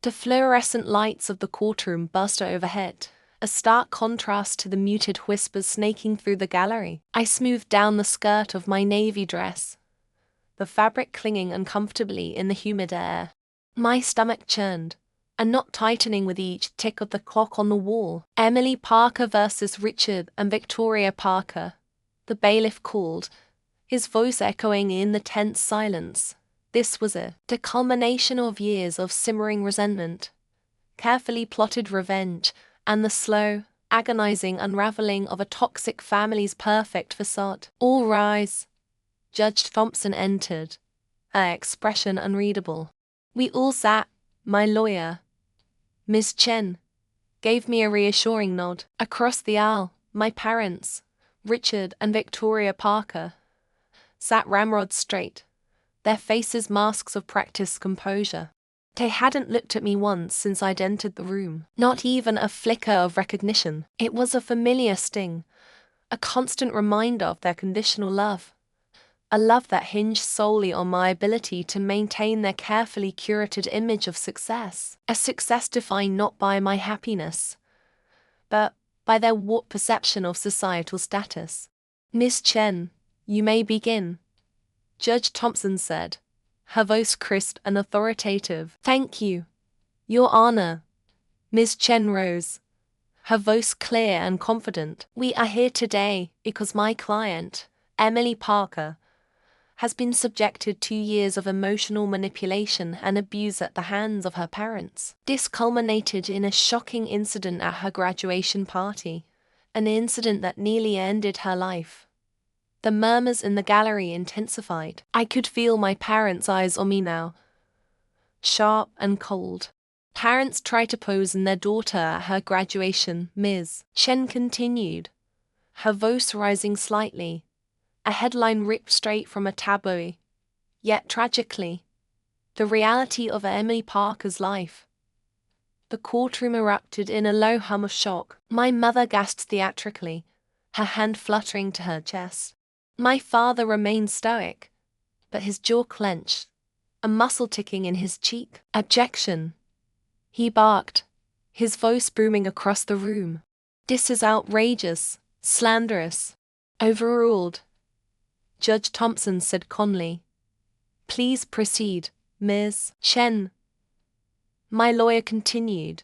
The fluorescent lights of the courtroom burst overhead, a stark contrast to the muted whispers snaking through the gallery. I smoothed down the skirt of my navy dress, the fabric clinging uncomfortably in the humid air. My stomach churned, a knot tightening with each tick of the clock on the wall. Emily Parker versus Richard and Victoria Parker, the bailiff called, his voice echoing in the tense silence. This was the culmination of years of simmering resentment, carefully plotted revenge, and the slow, agonizing unraveling of a toxic family's perfect facade. All rise. Judge Thompson entered, her expression unreadable. We all sat. My lawyer, Miss Chen, gave me a reassuring nod. Across the aisle, my parents, Richard and Victoria Parker, sat ramrod straight, their faces masks of practiced composure. They hadn't looked at me once since I'd entered the room, not even a flicker of recognition. It was a familiar sting, a constant reminder of their conditional love, a love that hinged solely on my ability to maintain their carefully curated image of success, a success defined not by my happiness, but by their warped perception of societal status. Miss Chen, you may begin, Judge Thompson said, her voice crisp and authoritative. Thank you, Your Honor. Miss Chen rose, her voice clear and confident. We are here today because my client, Emily Parker, has been subjected to years of emotional manipulation and abuse at the hands of her parents. This culminated in a shocking incident at her graduation party, an incident that nearly ended her life. The murmurs in the gallery intensified. I could feel my parents' eyes on me now, sharp and cold. Parents tried to pose in their daughter at her graduation, Ms. Chen continued, her voice rising slightly, a headline ripped straight from a tabloid. Yet tragically, the reality of Emily Parker's life. The courtroom erupted in a low hum of shock. My mother gasped theatrically, her hand fluttering to her chest. My father remained stoic, but his jaw clenched, a muscle ticking in his cheek. Objection! He barked, his voice booming across the room. This is outrageous, slanderous. Overruled, Judge Thompson said calmly. Please proceed, Ms. Chen. My lawyer continued,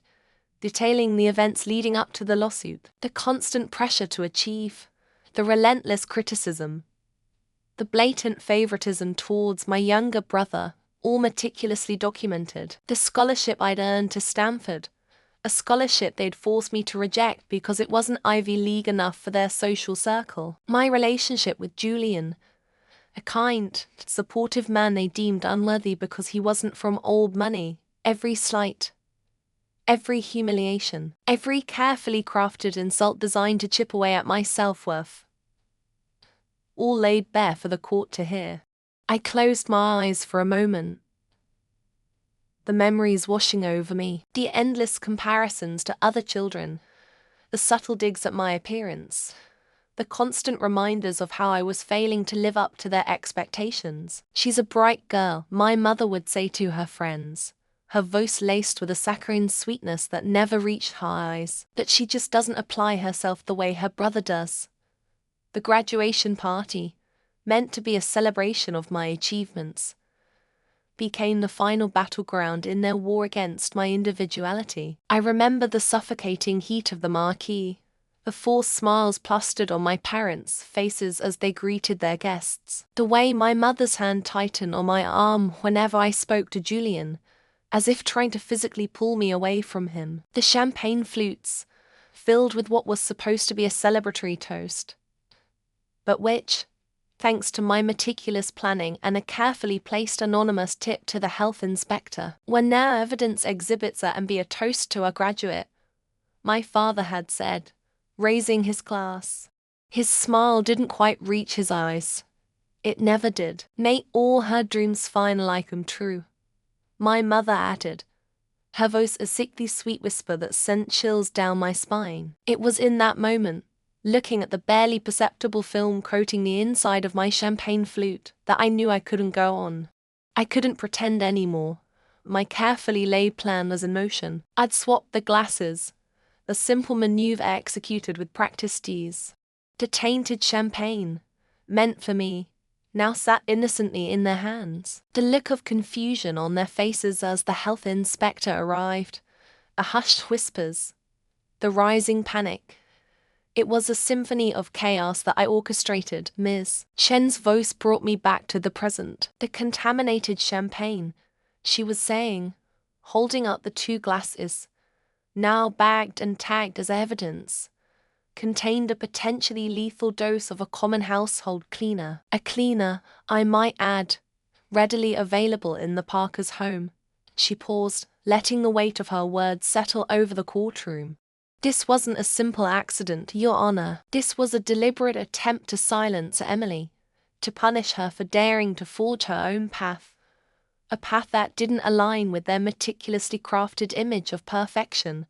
detailing the events leading up to the lawsuit, the constant pressure to achieve, the relentless criticism, the blatant favoritism towards my younger brother, all meticulously documented. The scholarship I'd earned to Stanford, a scholarship they'd forced me to reject because it wasn't Ivy League enough for their social circle. My relationship with Julian, a kind, supportive man they deemed unworthy because he wasn't from old money. Every slight, every humiliation, every carefully crafted insult designed to chip away at my self-worth, all laid bare for the court to hear. I closed my eyes for a moment. The memories washing over me, the endless comparisons to other children, the subtle digs at my appearance, the constant reminders of how I was failing to live up to their expectations. She's a bright girl, my mother would say to her friends, her voice laced with a saccharine sweetness that never reached her eyes, but she just doesn't apply herself the way her brother does. The graduation party, meant to be a celebration of my achievements, became the final battleground in their war against my individuality. I remember the suffocating heat of the marquee, the forced smiles plastered on my parents' faces as they greeted their guests, the way my mother's hand tightened on my arm whenever I spoke to Julian, as if trying to physically pull me away from him, the champagne flutes, filled with what was supposed to be a celebratory toast, but which, thanks to my meticulous planning and a carefully placed anonymous tip to the health inspector, were now evidence exhibits and be a toast to a graduate, my father had said, raising his glass. His smile didn't quite reach his eyes. It never did. May all her dreams finally come true, my mother added, her voice a sickly sweet whisper that sent chills down my spine. It was in that moment, looking at the barely perceptible film coating the inside of my champagne flute, that I knew I couldn't go on. I couldn't pretend anymore. my carefully laid plan was in motion. I'd swapped the glasses, a simple maneuver executed with practiced ease. The tainted champagne, meant for me, now sat innocently in their hands. The look of confusion on their faces as the health inspector arrived, a hushed whispers, the rising panic. It was a symphony of chaos that I orchestrated. Ms. Chen's voice brought me back to the present. The contaminated champagne, she was saying, holding up the two glasses, now bagged and tagged as evidence, contained a potentially lethal dose of a common household cleaner. A cleaner, I might add, readily available in the Parkers' home. She paused, letting the weight of her words settle over the courtroom. This wasn't a simple accident, Your Honor. This was a deliberate attempt to silence Emily, to punish her for daring to forge her own path. A path that didn't align with their meticulously crafted image of perfection.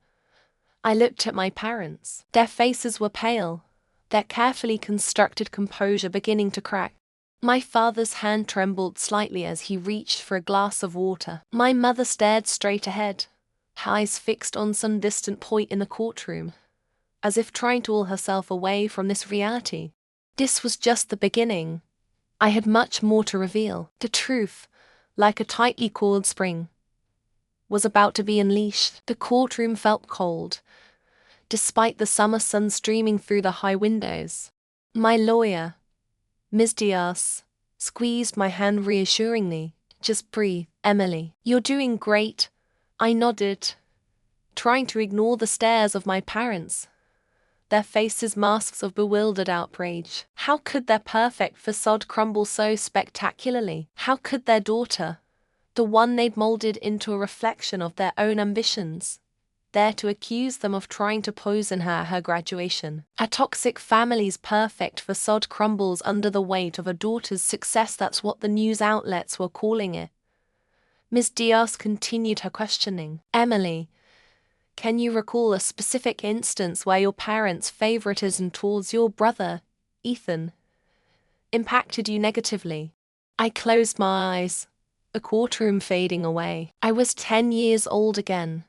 I looked at my parents. Their faces were pale, their carefully constructed composure beginning to crack. My father's hand trembled slightly as he reached for a glass of water. My mother stared straight ahead, eyes fixed on some distant point in the courtroom, as if trying to will herself away from this reality. This was just the beginning. I had much more to reveal. The truth, like a tightly coiled spring, was about to be unleashed. The courtroom felt cold, despite the summer sun streaming through the high windows. My lawyer, Ms. Diaz, squeezed my hand reassuringly. Just breathe, Emily. You're doing great. I nodded, trying to ignore the stares of my parents, their faces masks of bewildered outrage. How could their perfect facade crumble so spectacularly? How could their daughter, the one they'd molded into a reflection of their own ambitions, dare to accuse them of trying to poison her at her graduation? A toxic family's perfect facade crumbles under the weight of a daughter's success. That's what the news outlets were calling it. Ms. Diaz continued her questioning. Emily, can you recall a specific instance where your parents' favoritism towards your brother, Ethan, impacted you negatively? I closed my eyes, the courtroom fading away. I was 10 years old again,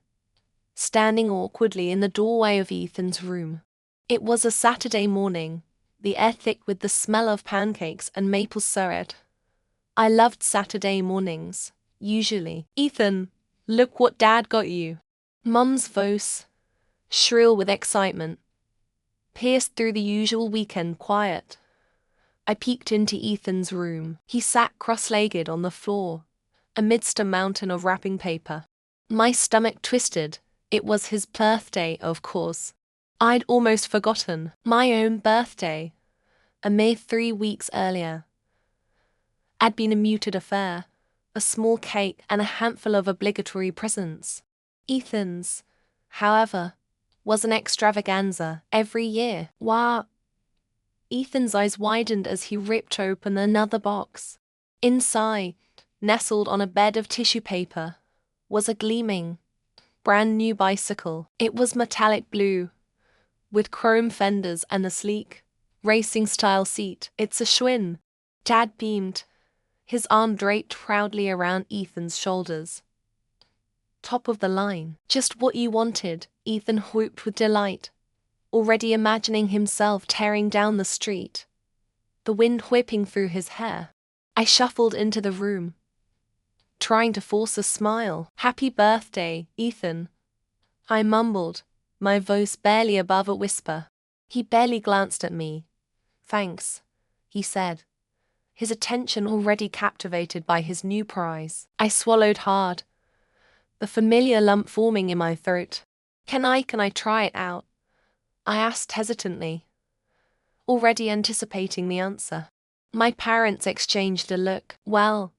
standing awkwardly in the doorway of Ethan's room. It was a Saturday morning, the air thick with the smell of pancakes and maple syrup. I loved Saturday mornings. Usually. Ethan, look what Dad got you. Mum's voice, shrill with excitement, pierced through the usual weekend quiet. I peeked into Ethan's room. He sat cross-legged on the floor, amidst a mountain of wrapping paper. My stomach twisted. It was his birthday, of course. I'd almost forgotten. My own birthday, a mere 3 weeks earlier, had been a muted affair. A small cake and a handful of obligatory presents. Ethan's, however, was an extravaganza every year. Wow! Ethan's eyes widened as he ripped open another box. Inside, nestled on a bed of tissue paper, was a gleaming, brand new bicycle. It was metallic blue, with chrome fenders and a sleek, racing-style seat. It's a Schwinn. Dad beamed, his arm draped proudly around Ethan's shoulders. Top of the line. Just what you wanted, Ethan whooped with delight, already imagining himself tearing down the street, the wind whipping through his hair. I shuffled into the room, trying to force a smile. Happy birthday, Ethan, I mumbled, my voice barely above a whisper. He barely glanced at me. Thanks, he said, his attention already captivated by his new prize. I swallowed hard, the familiar lump forming in my throat. Can I try it out? I asked hesitantly, already anticipating the answer. My parents exchanged a look. Well,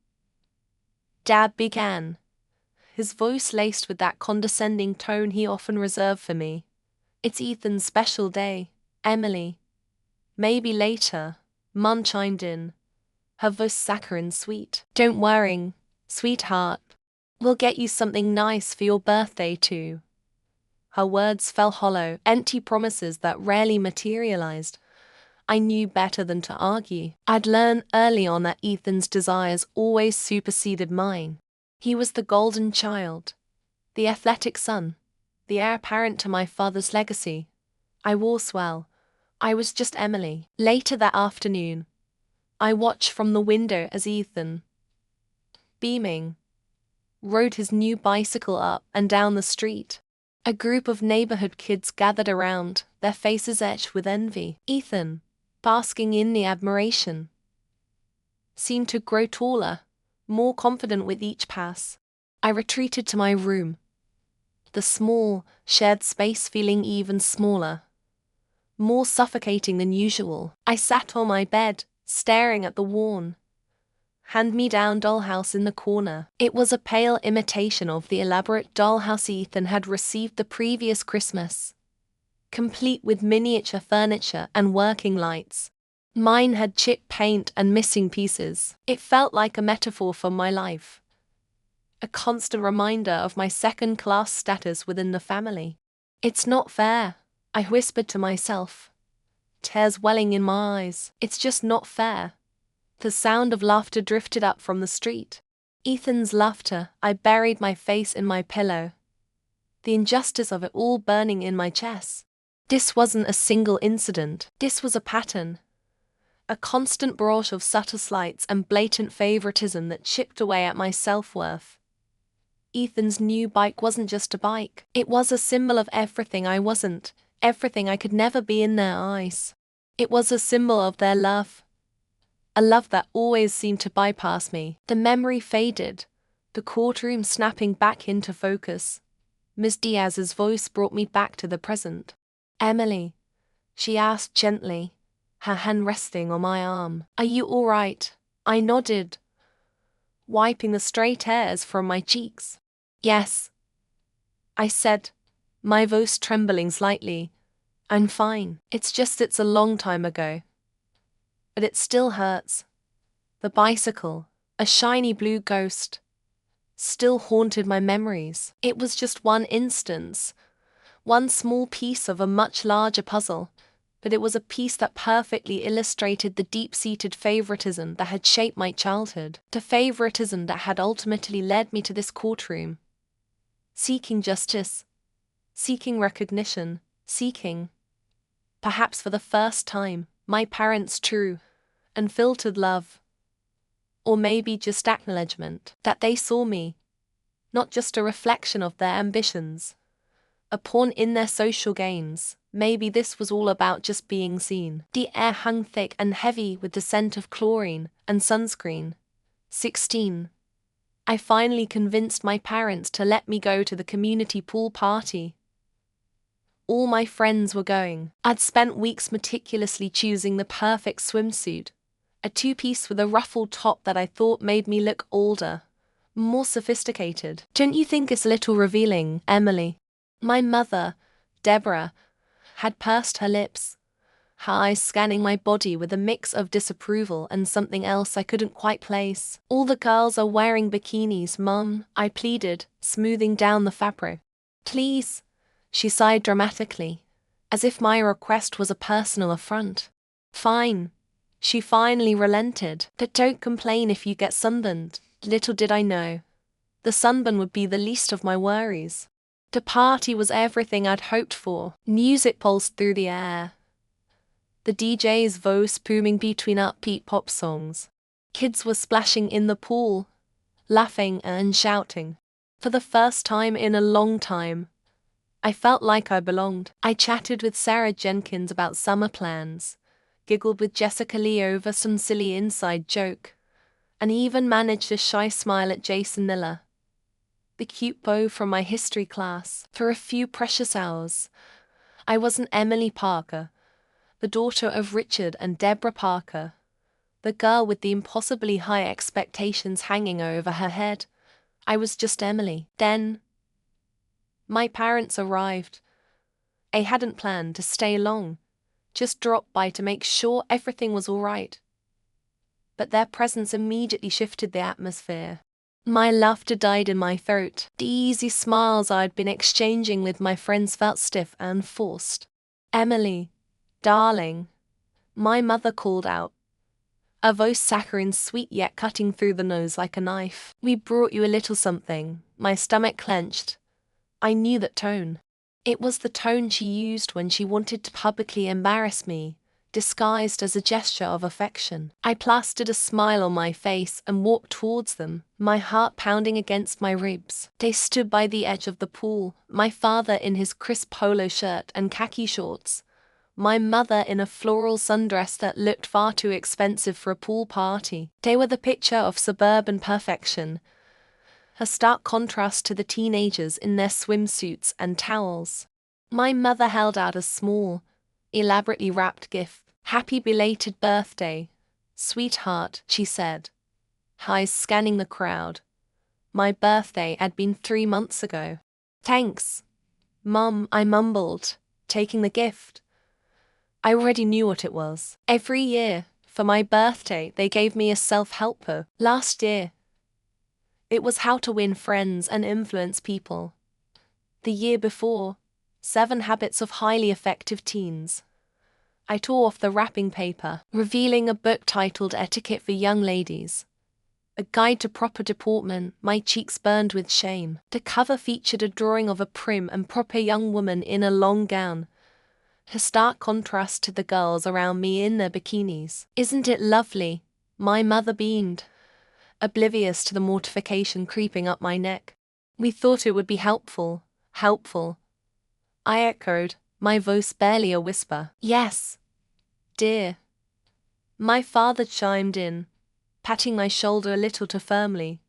Dad began, his voice laced with that condescending tone he often reserved for me. It's Ethan's special day, Emily. Maybe later, Mum chimed in, her voice saccharine sweet. Don't worry, sweetheart. We'll get you something nice for your birthday too. Her words fell hollow, empty promises that rarely materialized. I knew better than to argue. I'd learned early on that Ethan's desires always superseded mine. He was the golden child, the athletic son, the heir apparent to my father's legacy. I wore well. I was just Emily. Later that afternoon, I watched from the window as Ethan, beaming, rode his new bicycle up and down the street. A group of neighborhood kids gathered around, their faces etched with envy. Ethan, basking in the admiration, seemed to grow taller, more confident with each pass. I retreated to my room, the small, shared space feeling even smaller, more suffocating than usual. I sat on my bed, staring at the worn, hand-me-down dollhouse in the corner. It was a pale imitation of the elaborate dollhouse Ethan had received the previous Christmas, complete with miniature furniture and working lights. Mine had chipped paint and missing pieces. It felt like a metaphor for my life, a constant reminder of my second-class status within the family. It's not fair, I whispered to myself, tears welling in my eyes. It's just not fair. The sound of laughter drifted up from the street. Ethan's laughter. I buried my face in my pillow, the injustice of it all burning in my chest. This wasn't a single incident. This was a pattern, a constant barrage of subtle slights and blatant favoritism that chipped away at my self-worth. Ethan's new bike wasn't just a bike. It was a symbol of everything I wasn't, everything I could never be in their eyes. It was a symbol of their love, a love that always seemed to bypass me. The memory faded, the courtroom snapping back into focus. Ms. Diaz's voice brought me back to the present. Emily, she asked gently, her hand resting on my arm. Are you all right? I nodded, wiping the stray hairs from my cheeks. Yes, I said, my voice trembling slightly. I'm fine. It's a long time ago. But it still hurts. The bicycle, a shiny blue ghost, still haunted my memories. It was just one instance, one small piece of a much larger puzzle, but it was a piece that perfectly illustrated the deep-seated favoritism that had shaped my childhood, the favoritism that had ultimately led me to this courtroom, seeking justice, seeking recognition, seeking, perhaps for the first time, my parents' true, unfiltered love. Or maybe just acknowledgement that they saw me, not just a reflection of their ambitions, a pawn in their social games. Maybe this was all about just being seen. The air hung thick and heavy with the scent of chlorine and sunscreen. 16. I finally convinced my parents to let me go to the community pool party. All my friends were going. I'd spent weeks meticulously choosing the perfect swimsuit, a two-piece with a ruffled top that I thought made me look older, more sophisticated. Don't you think it's a little revealing, Emily? My mother, Deborah, had pursed her lips, her eyes scanning my body with a mix of disapproval and something else I couldn't quite place. All the girls are wearing bikinis, Mum, I pleaded, smoothing down the fabric. Please, she sighed dramatically, as if my request was a personal affront. Fine. She finally relented. But don't complain if you get sunburned. Little did I know, the sunburn would be the least of my worries. The party was everything I'd hoped for. Music pulsed through the air, the DJ's voice booming between upbeat pop songs. Kids were splashing in the pool, laughing and shouting. For the first time in a long time, I felt like I belonged. I chatted with Sarah Jenkins about summer plans, giggled with Jessica Lee over some silly inside joke, and even managed a shy smile at Jason Miller, the cute beau from my history class. For a few precious hours, I wasn't Emily Parker, the daughter of Richard and Deborah Parker, the girl with the impossibly high expectations hanging over her head. I was just Emily. Then, my parents arrived. I hadn't planned to stay long, just dropped by to make sure everything was all right. But their presence immediately shifted the atmosphere. My laughter died in my throat. The easy smiles I'd been exchanging with my friends felt stiff and forced. Emily, darling, my mother called out. a voice saccharine, sweet yet cutting through the nose like a knife. "We brought you a little something." My stomach clenched. I knew that tone. It was the tone she used when she wanted to publicly embarrass me, disguised as a gesture of affection. I plastered a smile on my face and walked towards them, my heart pounding against my ribs. They stood by the edge of the pool, my father in his crisp polo shirt and khaki shorts, my mother in a floral sundress that looked far too expensive for a pool party. They were the picture of suburban perfection, a stark contrast to the teenagers in their swimsuits and towels. My mother held out a small, elaborately wrapped gift. "Happy belated birthday, sweetheart," she said, eyes scanning the crowd. My birthday had been 3 months ago. "Thanks, Mum," I mumbled, taking the gift. I already knew what it was. Every year, for my birthday, they gave me a self-help book. Last year, it was How to Win Friends and Influence People. The year before, 7 Habits of Highly Effective Teens. I tore off the wrapping paper, revealing a book titled Etiquette for Young Ladies. A guide to proper deportment. My cheeks burned with shame. The cover featured a drawing of a prim and proper young woman in a long gown, a stark contrast to the girls around me in their bikinis. "Isn't it lovely?" My mother beamed, oblivious to the mortification creeping up my neck. "We thought it would be helpful." "Helpful?" I echoed, my voice barely a whisper. "Yes, dear." My father chimed in, patting my shoulder a little too firmly.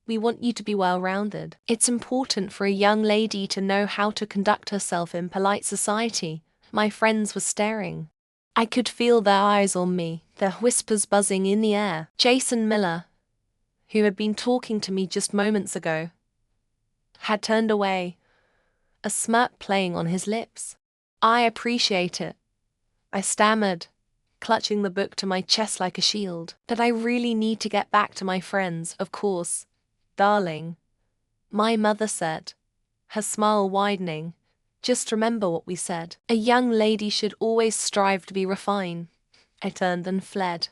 "We want you to be well-rounded. It's important for a young lady to know how to conduct herself in polite society." My friends were staring. I could feel their eyes on me, their whispers buzzing in the air. Jason Miller, who had been talking to me just moments ago, had turned away, a smirk playing on his lips. "I appreciate it," I stammered, clutching the book to my chest like a shield. "But I really need to get back to my friends, of course, darling," my mother said, her smile widening. "Just remember what we said. A young lady should always strive to be refined." I turned and fled,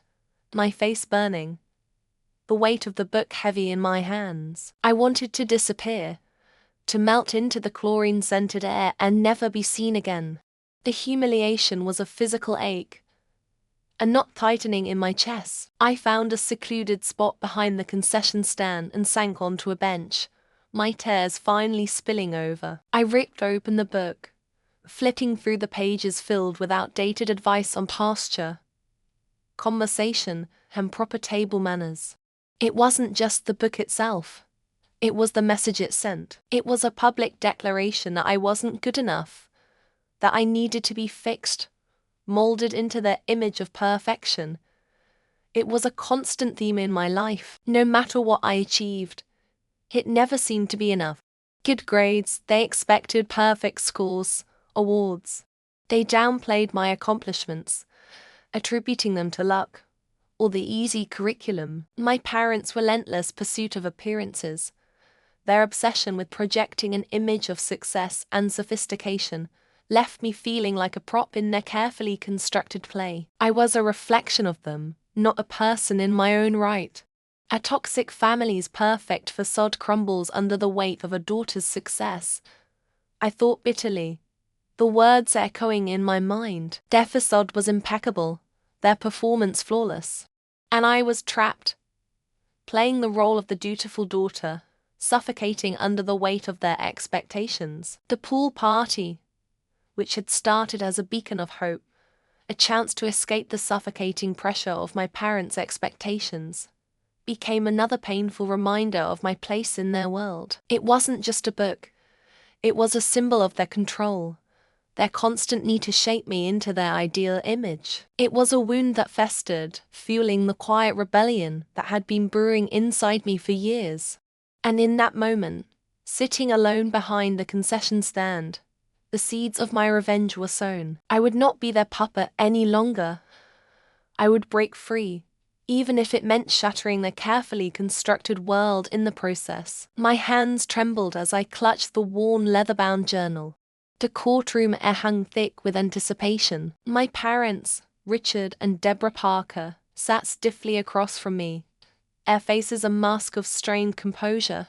my face burning, the weight of the book heavy in my hands. I wanted to disappear, to melt into the chlorine-scented air and never be seen again. The humiliation was a physical ache, a knot tightening in my chest. I found a secluded spot behind the concession stand and sank onto a bench, my tears finally spilling over. I ripped open the book, flipping through the pages filled with outdated advice on posture, conversation, and proper table manners. It wasn't just the book itself. It was the message it sent. It was a public declaration that I wasn't good enough, that I needed to be fixed, molded into their image of perfection. It was a constant theme in my life. No matter what I achieved, it never seemed to be enough. Good grades, they expected perfect scores, awards. They downplayed my accomplishments, attributing them to luck or the easy curriculum. My parents' relentless pursuit of appearances, their obsession with projecting an image of success and sophistication, left me feeling like a prop in their carefully constructed play. I was a reflection of them, not a person in my own right. A toxic family's perfect facade crumbles under the weight of a daughter's success, I thought bitterly, the words echoing in my mind. Their facade was impeccable, their performance flawless. And I was trapped, playing the role of the dutiful daughter, suffocating under the weight of their expectations. The pool party, which had started as a beacon of hope, a chance to escape the suffocating pressure of my parents' expectations, became another painful reminder of my place in their world. It wasn't just a book. It was a symbol of their control, their constant need to shape me into their ideal image. It was a wound that festered, fueling the quiet rebellion that had been brewing inside me for years. And in that moment, sitting alone behind the concession stand, the seeds of my revenge were sown. I would not be their puppet any longer. I would break free, even if it meant shattering their carefully constructed world in the process. My hands trembled as I clutched the worn leather-bound journal. The courtroom air hung thick with anticipation. My parents, Richard and Deborah Parker, sat stiffly across from me, their faces a mask of strained composure.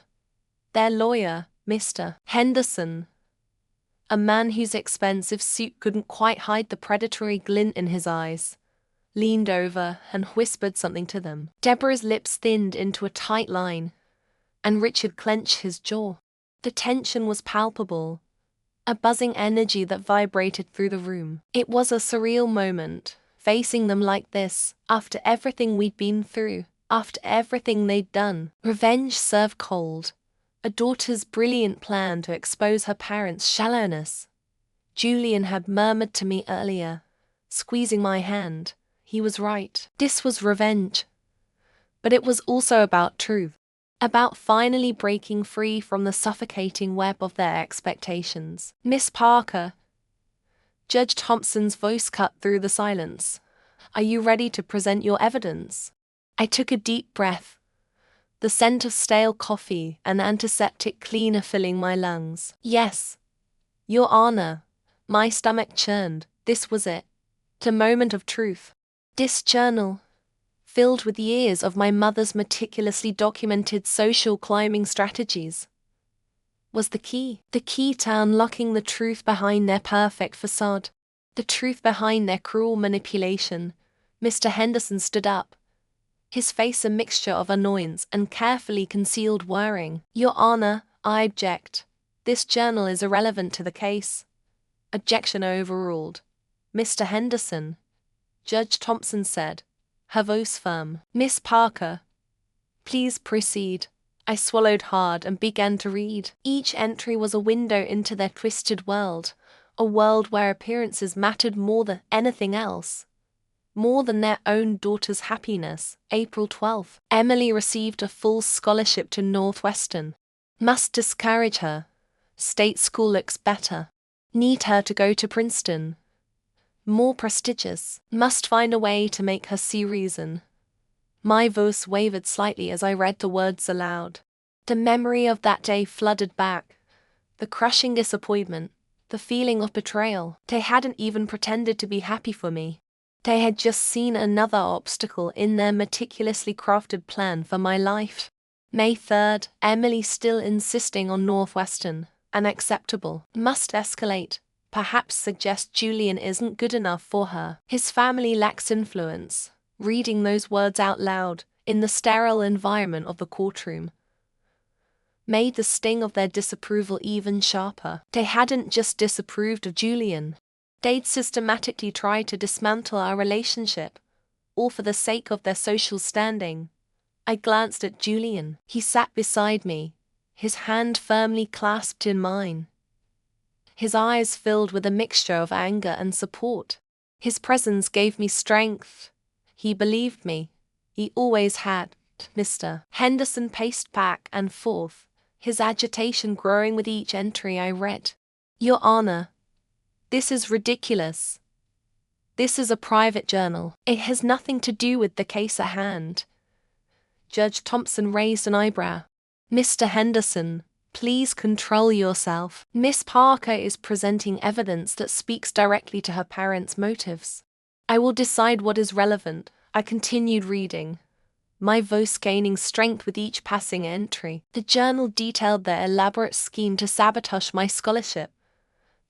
Their lawyer, Mr. Henderson, a man whose expensive suit couldn't quite hide the predatory glint in his eyes, leaned over and whispered something to them. Deborah's lips thinned into a tight line, and Richard clenched his jaw. The tension was palpable, a buzzing energy that vibrated through the room. It was a surreal moment, facing them like this, after everything we'd been through, after everything they'd done. Revenge served cold. A daughter's brilliant plan to expose her parents' shallowness. Julian had murmured to me earlier, squeezing my hand. He was right. This was revenge. But it was also about truth. About finally breaking free from the suffocating web of their expectations. Miss Parker. Judge Thompson's voice cut through the silence. Are you ready to present your evidence? I took a deep breath, the scent of stale coffee and antiseptic cleaner filling my lungs. Yes, Your Honor. My stomach churned. This was it. The moment of truth. This journal, filled with years of my mother's meticulously documented social climbing strategies, was the key to unlocking the truth behind their perfect facade, the truth behind their cruel manipulation. Mr. Henderson stood up, his face a mixture of annoyance and carefully concealed worrying. Your Honor, I object. This journal is irrelevant to the case. Objection overruled. Mr. Henderson, Judge Thompson said, her voice firm. Miss Parker, please proceed. I swallowed hard and began to read. Each entry was a window into their twisted world, a world where appearances mattered more than anything else. More than their own daughter's happiness. April 12th. Emily received a full scholarship to Northwestern. Must discourage her. State school looks better. Need her to go to Princeton. More prestigious. Must find a way to make her see reason. My voice wavered slightly as I read the words aloud. The memory of that day flooded back. The crushing disappointment. The feeling of betrayal. They hadn't even pretended to be happy for me. They had just seen another obstacle in their meticulously crafted plan for my life. May 3rd, Emily still insisting on Northwestern. Unacceptable. Must escalate. Perhaps suggest Julian isn't good enough for her. His family lacks influence. Reading those words out loud, in the sterile environment of the courtroom, made the sting of their disapproval even sharper. They hadn't just disapproved of Julian. They'd systematically tried to dismantle our relationship, all for the sake of their social standing. I glanced at Julian. He sat beside me, his hand firmly clasped in mine. His eyes filled with a mixture of anger and support. His presence gave me strength. He believed me. He always had. Mr. Henderson paced back and forth, his agitation growing with each entry I read. Your Honor, this is ridiculous. This is a private journal. It has nothing to do with the case at hand. Judge Thompson raised an eyebrow. Mr. Henderson, please control yourself. Miss Parker is presenting evidence that speaks directly to her parents' motives. I will decide what is relevant. I continued reading, my voice gaining strength with each passing entry. The journal detailed their elaborate scheme to sabotage my scholarship,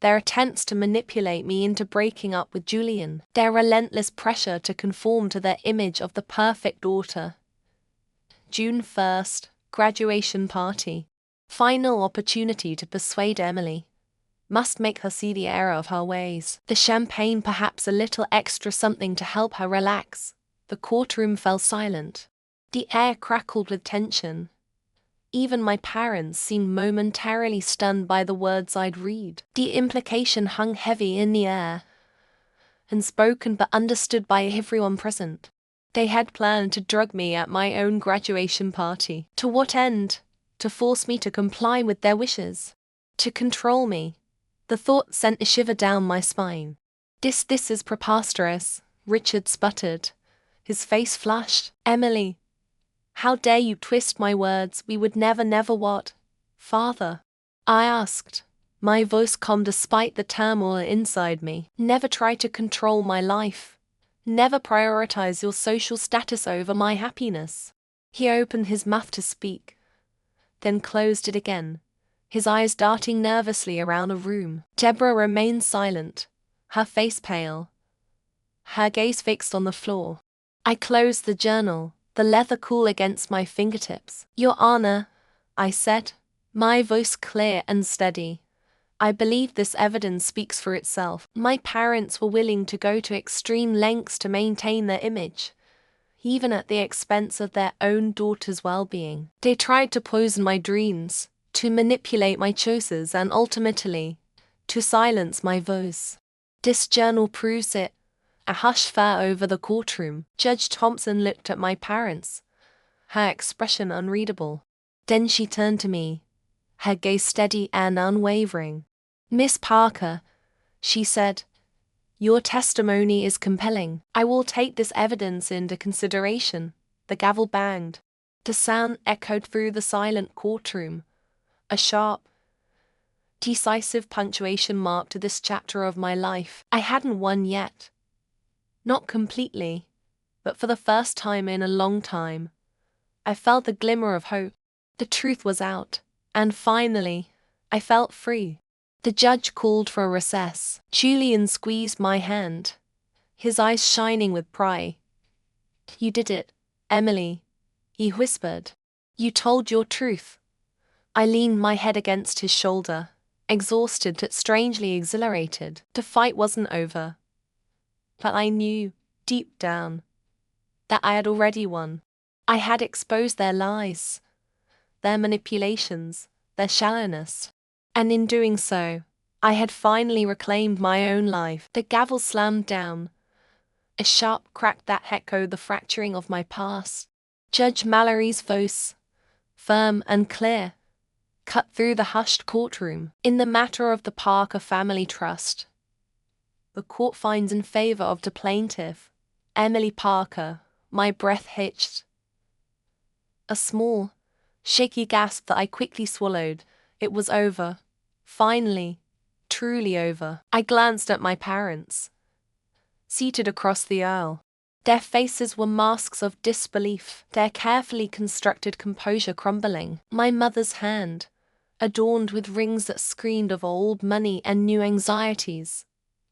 their attempts to manipulate me into breaking up with Julian, their relentless pressure to conform to their image of the perfect daughter. June 1st, graduation party. Final opportunity to persuade Emily. Must make her see the error of her ways. The champagne, perhaps a little extra something to help her relax. The courtroom fell silent. The air crackled with tension. Even my parents seemed momentarily stunned by the words I'd read. The implication hung heavy in the air, unspoken but understood by everyone present. They had planned to drug me at my own graduation party. To what end? To force me to comply with their wishes. To control me. The thought sent a shiver down my spine. This is preposterous, Richard sputtered. His face flushed. Emily, how dare you twist my words? We would never what? Father, I asked, my voice calm despite the turmoil inside me. Never try to control my life. Never prioritize your social status over my happiness. He opened his mouth to speak, then closed it again, his eyes darting nervously around the room. Deborah remained silent, her face pale, her gaze fixed on the floor. I closed the journal, the leather cool against my fingertips. Your Honor, I said, my voice clear and steady. I believe this evidence speaks for itself. My parents were willing to go to extreme lengths to maintain their image, even at the expense of their own daughter's well-being. They tried to poison my dreams, to manipulate my choices, and ultimately, to silence my voice. This journal proves it. A hush fell over the courtroom. Judge Thompson looked at my parents, her expression unreadable. Then she turned to me, her gaze steady and unwavering. Miss Parker, she said, your testimony is compelling. I will take this evidence into consideration. The gavel banged. The sound echoed through the silent courtroom. A sharp, decisive punctuation mark to this chapter of my life. I hadn't won yet. Not completely, but for the first time in a long time, I felt the glimmer of hope. The truth was out, and finally, I felt free. The judge called for a recess. Julian squeezed my hand, his eyes shining with pride. You did it, Emily, he whispered. You told your truth. I leaned my head against his shoulder, exhausted but strangely exhilarated. The fight wasn't over, but I knew, deep down, that I had already won. I had exposed their lies, their manipulations, their shallowness. And in doing so, I had finally reclaimed my own life. The gavel slammed down, a sharp crack that echoed the fracturing of my past. Judge Mallory's voice, firm and clear, cut through the hushed courtroom. In the matter of the Parker family trust, the court finds in favor of the plaintiff, Emily Parker. My breath hitched. A small, shaky gasp that I quickly swallowed. It was over. Finally, truly over. I glanced at my parents, seated across the aisle. Their faces were masks of disbelief, their carefully constructed composure crumbling. My mother's hand, adorned with rings that screamed of old money and new anxieties,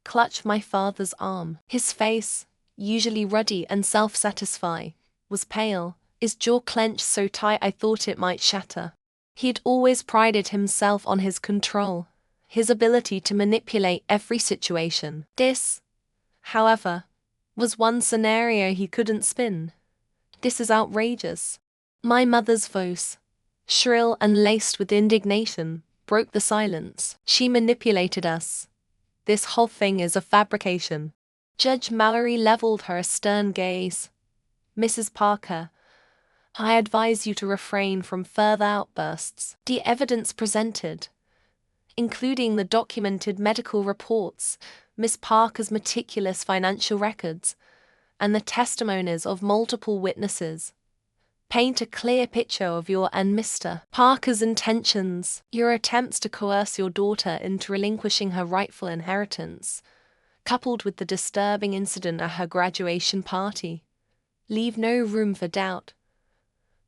clutched my father's arm. His face, usually ruddy and self-satisfied, was pale, his jaw clenched so tight I thought it might shatter. He'd always prided himself on his control, his ability to manipulate every situation. This, however, was one scenario he couldn't spin. This is outrageous. My mother's voice, shrill and laced with indignation, broke the silence. She manipulated us. This whole thing is a fabrication. Judge Mallory leveled her stern gaze. Mrs. Parker, I advise you to refrain from further outbursts. The evidence presented, including the documented medical reports, Miss Parker's meticulous financial records, and the testimonies of multiple witnesses, paint a clear picture of your and Mr. Parker's intentions. Your attempts to coerce your daughter into relinquishing her rightful inheritance, coupled with the disturbing incident at her graduation party, leave no room for doubt.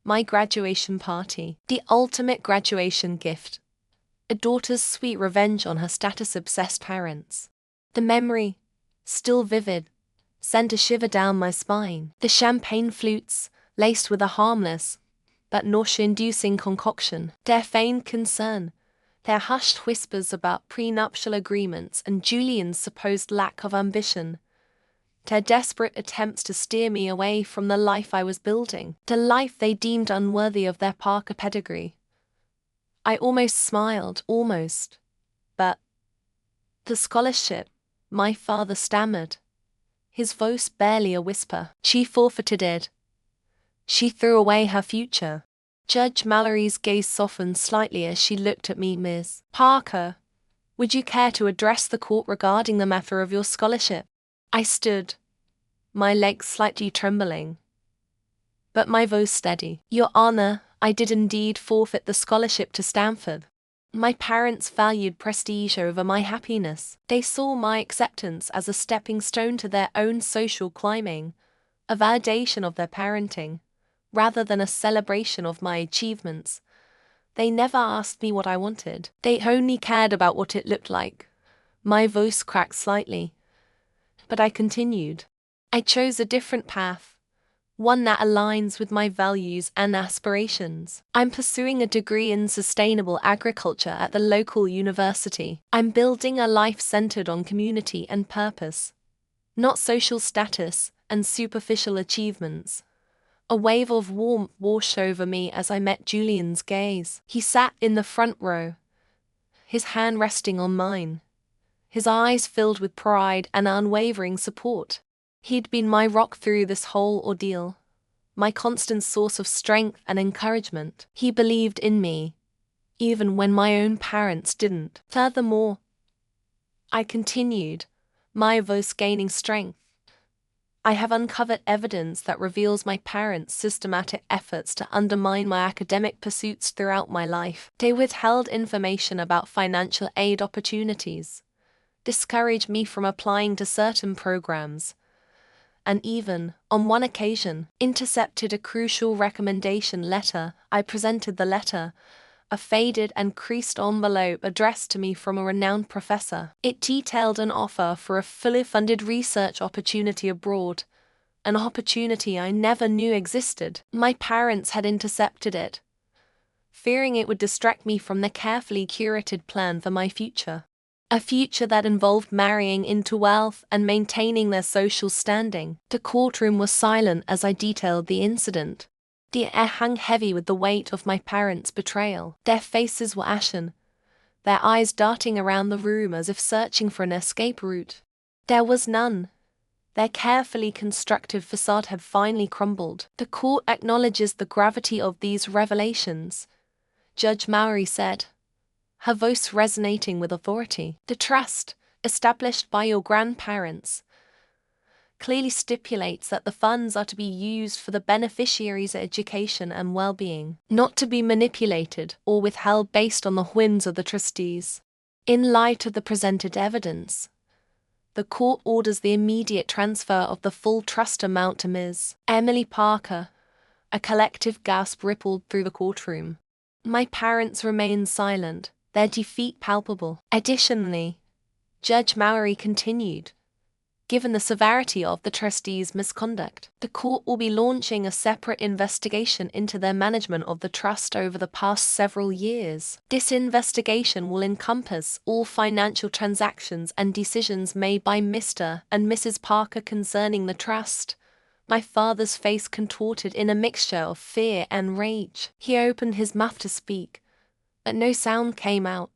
My graduation party, the ultimate graduation gift, a daughter's sweet revenge on her status-obsessed parents. The memory, still vivid, sent a shiver down my spine. The champagne flutes, laced with a harmless but nausea-inducing concoction, their feigned concern, their hushed whispers about prenuptial agreements and Julian's supposed lack of ambition, their desperate attempts to steer me away from the life I was building, the life they deemed unworthy of their Parker pedigree. I almost smiled, but the scholarship, my father stammered, his voice barely a whisper. She forfeited it. She threw away her future. Judge Mallory's gaze softened slightly as she looked at me. Miss Parker, would you care to address the court regarding the matter of your scholarship? I stood, my legs slightly trembling, but my voice steady. Your Honor, I did indeed forfeit the scholarship to Stanford. My parents valued prestige over my happiness. They saw my acceptance as a stepping stone to their own social climbing, a validation of their parenting, rather than a celebration of my achievements. They never asked me what I wanted. They only cared about what it looked like. My voice cracked slightly, but I continued. I chose a different path, one that aligns with my values and aspirations. I'm pursuing a degree in sustainable agriculture at the local university. I'm building a life centered on community and purpose, not social status and superficial achievements. A wave of warmth washed over me as I met Julian's gaze. He sat in the front row, his hand resting on mine, his eyes filled with pride and unwavering support. He'd been my rock through this whole ordeal, my constant source of strength and encouragement. He believed in me, even when my own parents didn't. Furthermore, I continued, my voice gaining strength. I have uncovered evidence that reveals my parents' systematic efforts to undermine my academic pursuits throughout my life. They withheld information about financial aid opportunities, discouraged me from applying to certain programs, and even, on one occasion, intercepted a crucial recommendation letter. I presented the letter, a faded and creased envelope addressed to me from a renowned professor. It detailed an offer for a fully funded research opportunity abroad, an opportunity I never knew existed. My parents had intercepted it, fearing it would distract me from the carefully curated plan for my future. A future that involved marrying into wealth and maintaining their social standing. The courtroom was silent as I detailed the incident. The air hung heavy with the weight of my parents' betrayal. Their faces were ashen, their eyes darting around the room as if searching for an escape route. There was none. Their carefully constructed facade had finally crumbled. The court acknowledges the gravity of these revelations, Judge Mowry said, her voice resonating with authority. The trust, established by your grandparents, clearly stipulates that the funds are to be used for the beneficiary's education and well-being, not to be manipulated or withheld based on the whims of the trustees. In light of the presented evidence, the court orders the immediate transfer of the full trust amount to Ms. Emily Parker. A collective gasp rippled through the courtroom. My parents remained silent, their defeat palpable. Additionally, Judge Mowry continued, given the severity of the trustees' misconduct, the court will be launching a separate investigation into their management of the trust over the past several years. This investigation will encompass all financial transactions and decisions made by Mr. and Mrs. Parker concerning the trust. My father's face contorted in a mixture of fear and rage. He opened his mouth to speak, but no sound came out.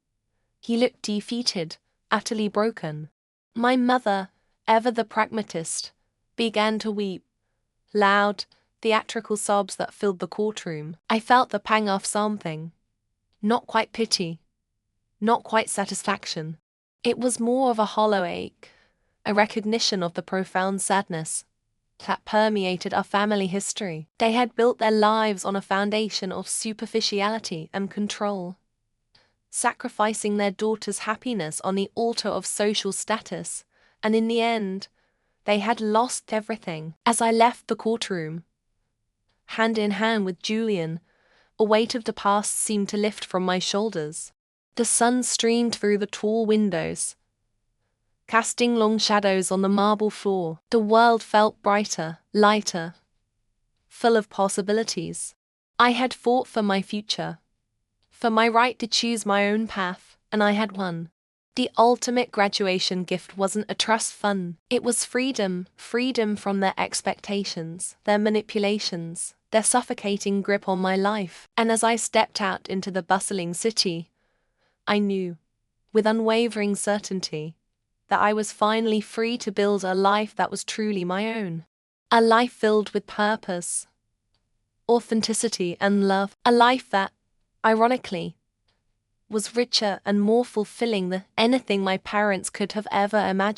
He looked defeated, utterly broken. My mother, ever the pragmatist, began to weep, loud, theatrical sobs that filled the courtroom. I felt the pang of something. Not quite pity, not quite satisfaction. It was more of a hollow ache, a recognition of the profound sadness that permeated our family history. They had built their lives on a foundation of superficiality and control, sacrificing their daughter's happiness on the altar of social status, and in the end, they had lost everything. As I left the courtroom, hand in hand with Julian, a weight of the past seemed to lift from my shoulders. The sun streamed through the tall windows, casting long shadows on the marble floor. The world felt brighter, lighter, full of possibilities. I had fought for my future, for my right to choose my own path, and I had won. The ultimate graduation gift wasn't a trust fund. It was freedom, freedom from their expectations, their manipulations, their suffocating grip on my life. And as I stepped out into the bustling city, I knew, with unwavering certainty, that I was finally free to build a life that was truly my own. A life filled with purpose, authenticity, and love. A life that, ironically, was richer and more fulfilling than anything my parents could have ever imagined.